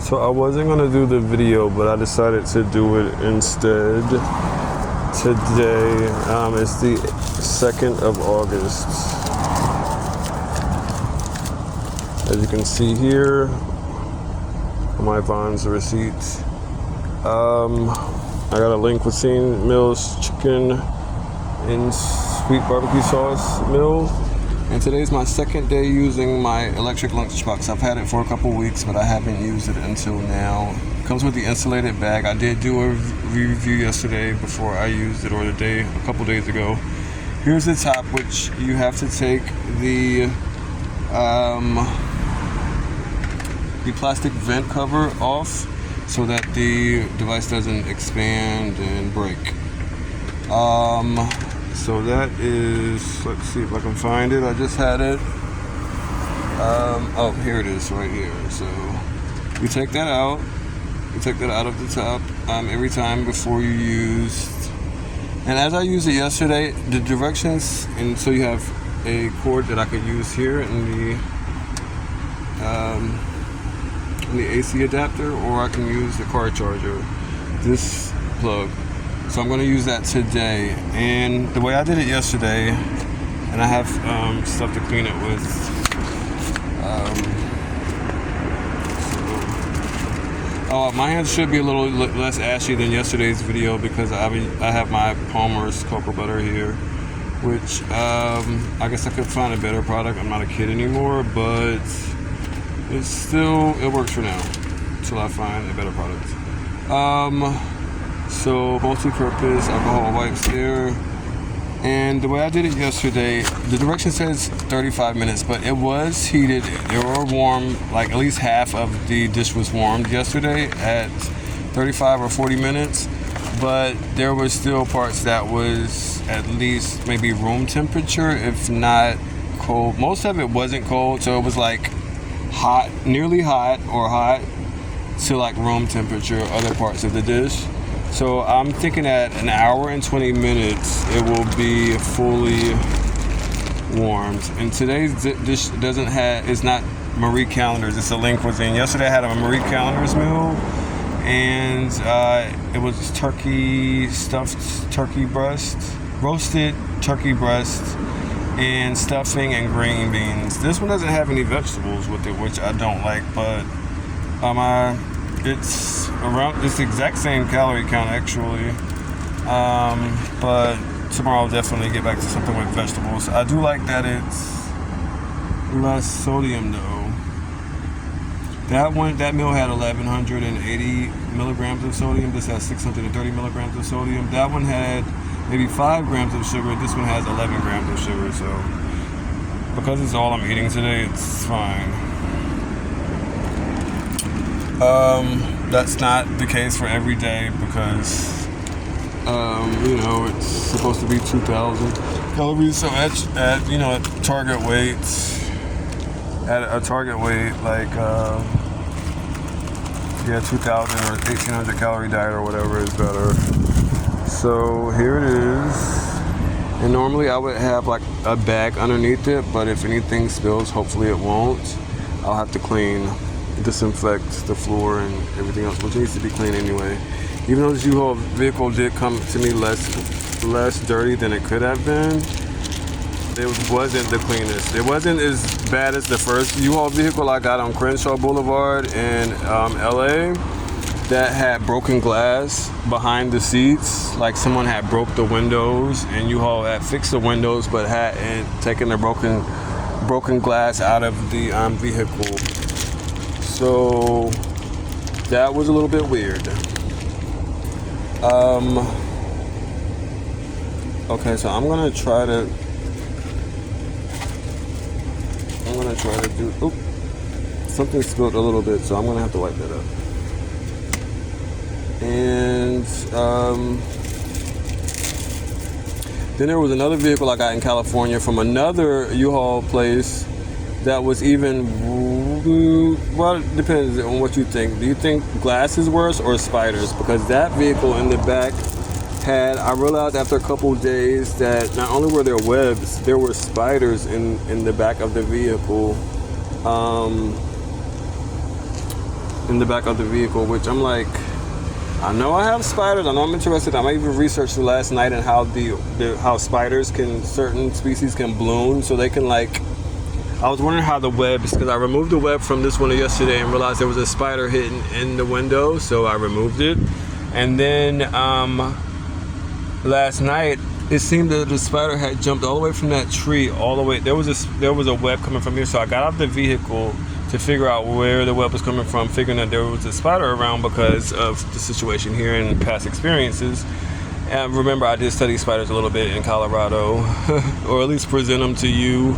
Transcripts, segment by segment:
So I wasn't gonna do the video, but I decided to do it instead. Today is the 2nd of August. As you can see here, my Vons receipt. I got a link with Sean Mills chicken and sweet barbecue sauce meal. And today's my 2nd day using my electric lunchbox. I've had it for a couple weeks, but I haven't used it until now. It comes with the insulated bag. I did do a review yesterday before I used it, or a couple days ago. Here's the top, which you have to take the plastic vent cover off so that the device doesn't expand and break. So that is, let's see if I can find it. I just had it. Oh, here it is right here. So you take that out. You take that out of the top every time before you use. And as I used it yesterday, the directions, and so you have a cord that I could use here in the AC adapter, or I can use the car charger, this plug. So I'm going to use that today. And the way I did it yesterday, and I have stuff to clean it with. My hands should be a little less ashy than yesterday's video because I have my Palmer's cocoa butter here, which I guess I could find a better product. I'm not a kid anymore, but it works for now until I find a better product. So multi-purpose alcohol wipes there. And the way I did it yesterday, the direction says 35 minutes, but it was heated. They were warm, like at least half of the dish was warmed yesterday at 35 or 40 minutes. But there were still parts that was at least maybe room temperature, if not cold. Most of it wasn't cold, so it was like hot, nearly hot or hot to like room temperature, other parts of the dish. So I'm thinking at an hour and 20 minutes it will be fully warmed. And today's dish it's not Marie Callender's, it's a link within. Yesterday I had a Marie Callender's meal, and it was stuffed turkey breast, roasted turkey breast, and stuffing and green beans. This one doesn't have any vegetables with it, which I don't like, but it's the exact same calorie count actually, but tomorrow I'll definitely get back to something with vegetables. I do like that it's less sodium though. That meal had 1180 milligrams of sodium. This has 630 milligrams of sodium. That one had maybe 5 grams of sugar. This one has 11 grams of sugar. So because it's all I'm eating today, it's fine. That's not the case for every day because, it's supposed to be 2,000 calories. So at target weights, like, 2,000 or 1,800 calorie diet or whatever is better. So here it is. And normally I would have like a bag underneath it, but if anything spills, hopefully it won't, I'll have to disinfect the floor and everything else, which needs to be clean anyway. Even though this U-Haul vehicle did come to me less dirty than it could have been, it wasn't the cleanest. It wasn't as bad as the first U-Haul vehicle I got on Crenshaw Boulevard in LA that had broken glass behind the seats. Like someone had broke the windows, and U-Haul had fixed the windows but hadn't taken the broken glass out of the vehicle. So that was a little bit weird. Okay, so I'm gonna try to do. Oh, something spilled a little bit, so I'm gonna have to wipe that up. And then there was another vehicle I got in California from another U-Haul place that was even, well, it depends on what you think. Do you think glass is worse or spiders? Because that vehicle in the back I realized after a couple of days that not only were there webs, there were spiders in the back of the vehicle. in the back of the vehicle, which I'm like, I know I have spiders. I know I'm interested. I might even research the last night and how how spiders can, certain species can bloom, so they can like. I was wondering how the webs, because I removed the web from this window yesterday and realized there was a spider hidden in the window, so I removed it. And then last night it seemed that the spider had jumped all the way from that tree all the way. There was a web coming from here, so I got out of the vehicle to figure out where the web was coming from, figuring that there was a spider around because of the situation here and past experiences. And remember, I did study spiders a little bit in Colorado, or at least present them to you.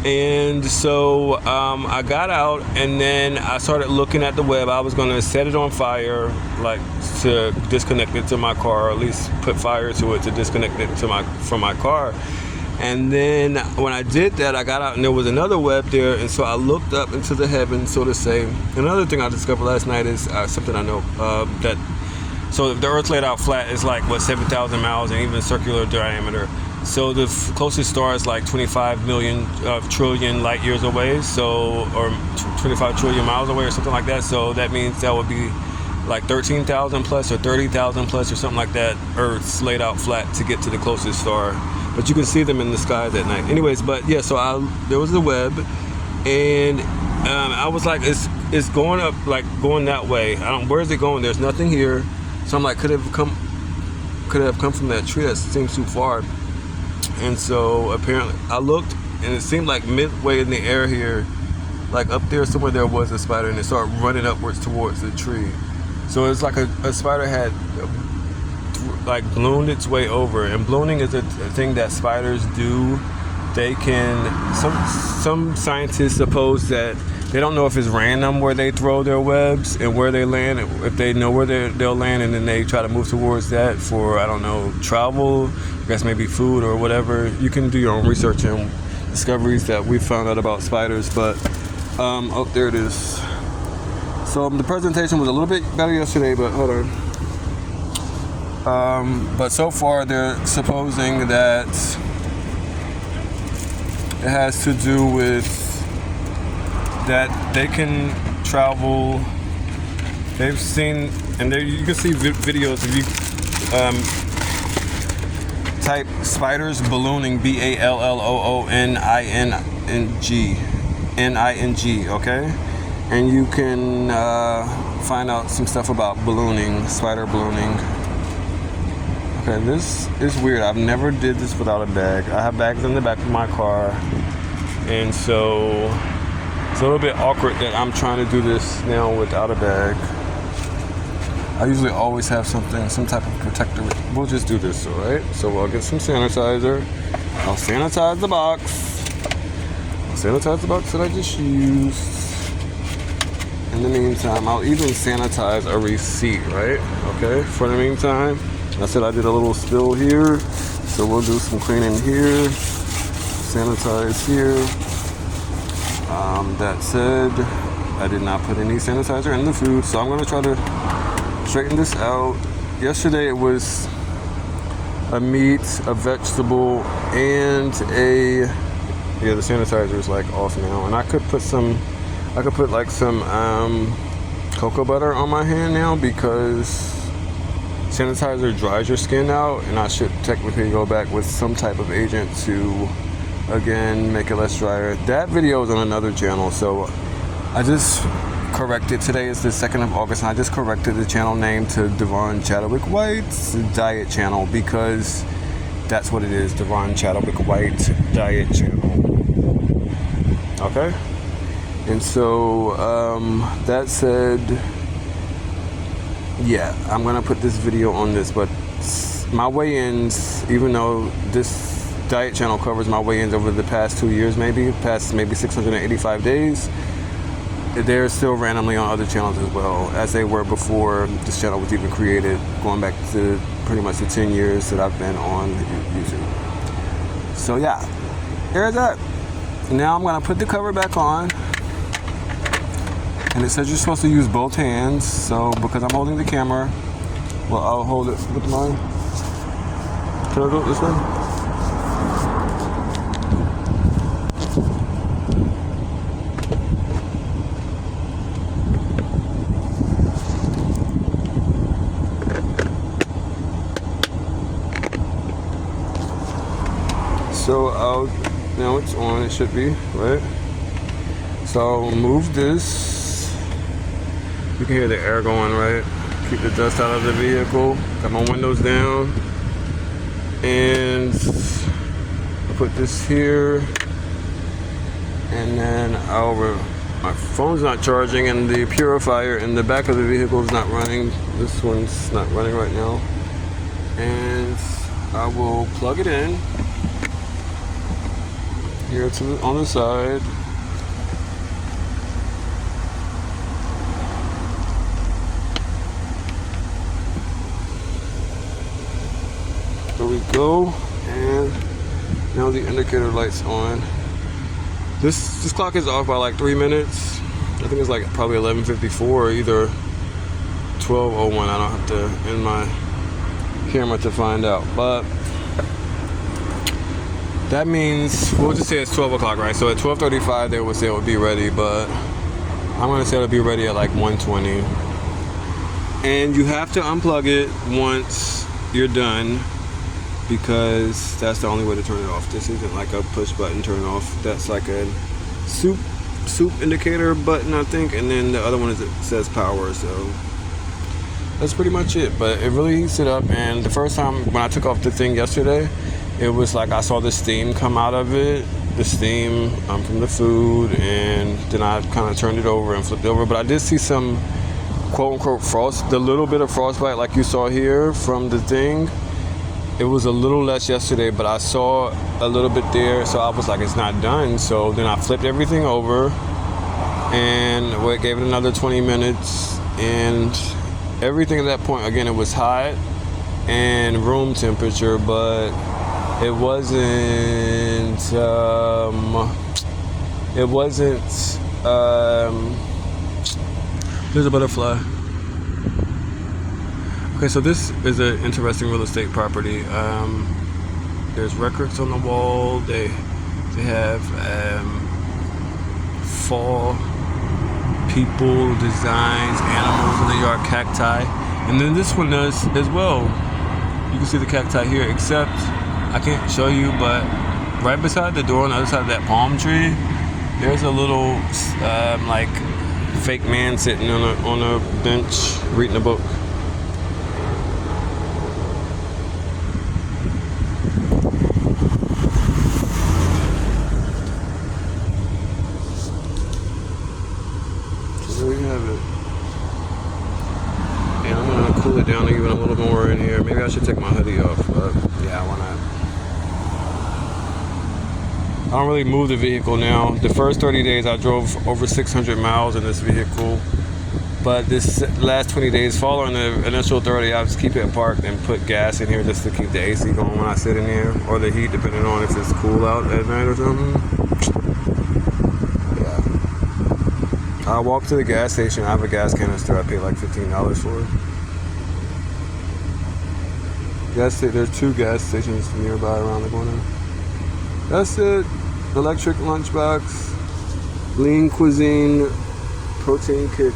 And so I got out, and then I started looking at the web. I was going to set it on fire, like to disconnect it to my car, or at least put fire to it to disconnect it from my car. And then when I did that, I got out and there was another web there, and so I looked up into the heavens, so to say. Another thing I discovered last night is something I know, that so if the Earth laid out flat is like 7,000 miles and even circular diameter. So the closest star is like 25 million trillion light years away, so, or 25 trillion miles away or something like that. So that means that would be like 13,000 plus or 30,000 plus or something like that Earths laid out flat to get to the closest star. But you can see them in the skies at night. Anyways, but yeah, so there was the web, and I was like, it's going up, like going that way. Where is it going? There's nothing here. So I'm like, could it have come from that tree that seems too far? And so apparently I looked, and it seemed like midway in the air here, like up there somewhere, there was a spider, and it started running upwards towards the tree. So it's like a spider had like ballooned its way over, and ballooning is a thing that spiders do. They can, some scientists suppose that they don't know if it's random where they throw their webs and where they land, if they know where they'll land, and then they try to move towards that for, I don't know, travel, I guess maybe food or whatever. You can do your own research and discoveries that we found out about spiders, but oh, there it is. So the presentation was a little bit better yesterday, but hold on. But so far they're supposing that it has to do with that they can travel. They've seen, and you can see videos if you type spiders ballooning, BALLOONING, okay? And you can find out some stuff about ballooning, spider ballooning. Okay, this is weird. I've never did this without a bag. I have bags in the back of my car, and so it's a little bit awkward that I'm trying to do this now without a bag. I usually always have something, some type of protector. We'll just do this, all right? So I'll get some sanitizer. I'll sanitize the box. That I just used. In the meantime, I'll even sanitize a receipt, right? Okay, for the meantime. I said I did a little spill here, so we'll do some cleaning here, sanitize here. That said, I did not put any sanitizer in the food, so I'm going to try to straighten this out. Yesterday it was a meat, a vegetable, and the sanitizer is like off now, and I could put like some cocoa butter on my hand now because sanitizer dries your skin out, and I should technically go back with some type of agent to, again, make it less drier. That video is on another channel, so I just corrected. Today is the 2nd of August, and I just corrected the channel name to Devon Chadwick White's Diet Channel, because that's what it is, Devon Chadwick White Diet Channel. Okay? And so, that said, yeah, I'm gonna put this video on this, but my weigh-ins, even though this diet channel covers my weigh-ins over the past 2 years, maybe 685 days, they're still randomly on other channels as well, as they were before this channel was even created, going back to pretty much the 10 years that I've been on YouTube. So yeah, there's that. Now I'm gonna put the cover back on. And it says you're supposed to use both hands, so because I'm holding the camera, well, I'll hold it with mine. Can I go this way? So now it's on, it should be, right? So I'll move this. You can hear the air going, right? Keep the dust out of the vehicle. Got my windows down. And I'll put this here. And then my phone's not charging and the purifier in the back of the vehicle is not running. This one's not running right now. And I will plug it in here on the side. There we go. And now the indicator light's on. This clock is off by like 3 minutes. I think it's like probably 11:54 or either 12:01. I don't have to end my camera to find out, but that means we'll just say it's 12 o'clock, right? So at 12:35 they would say it would be ready, but I'm gonna say it'll be ready at like 1:20. And you have to unplug it once you're done, because that's the only way to turn it off. This isn't like a push button turn off. That's like a soup indicator button, I think, and then the other one is, it says power. So that's pretty much it. But it really heats it up. And the first time when I took off the thing yesterday, it was like I saw the steam come out of it, the steam from the food, and then I kind of turned it over and flipped it over. But I did see some quote unquote frost, the little bit of frostbite like you saw here from the thing. It was a little less yesterday, but I saw a little bit there, so I was like, it's not done. So then I flipped everything over and gave it another 20 minutes, and everything at that point, again, it was hot and room temperature, but it wasn't, there's a butterfly. Okay, so this is an interesting real estate property. There's records on the wall. They have fall people, designs, animals in the yard, cacti. And then this one does as well. You can see the cacti here, except I can't show you, but right beside the door on the other side of that palm tree, there's a little like fake man sitting on a bench reading a book. There we have it. And I'm gonna cool it down even a little more in here. Maybe I should take my hoodie off, but yeah, why not? I don't really move the vehicle now. The first 30 days I drove over 600 miles in this vehicle, but this last 20 days, following the initial 30, I just keep it parked and put gas in here just to keep the AC going when I sit in here, or the heat, depending on if it's cool out at night or something. I walk to the gas station. I have a gas canister. I pay like $15 for it. There's 2 gas stations nearby around the corner. That's it. Electric lunchbox, lean cuisine, protein kit.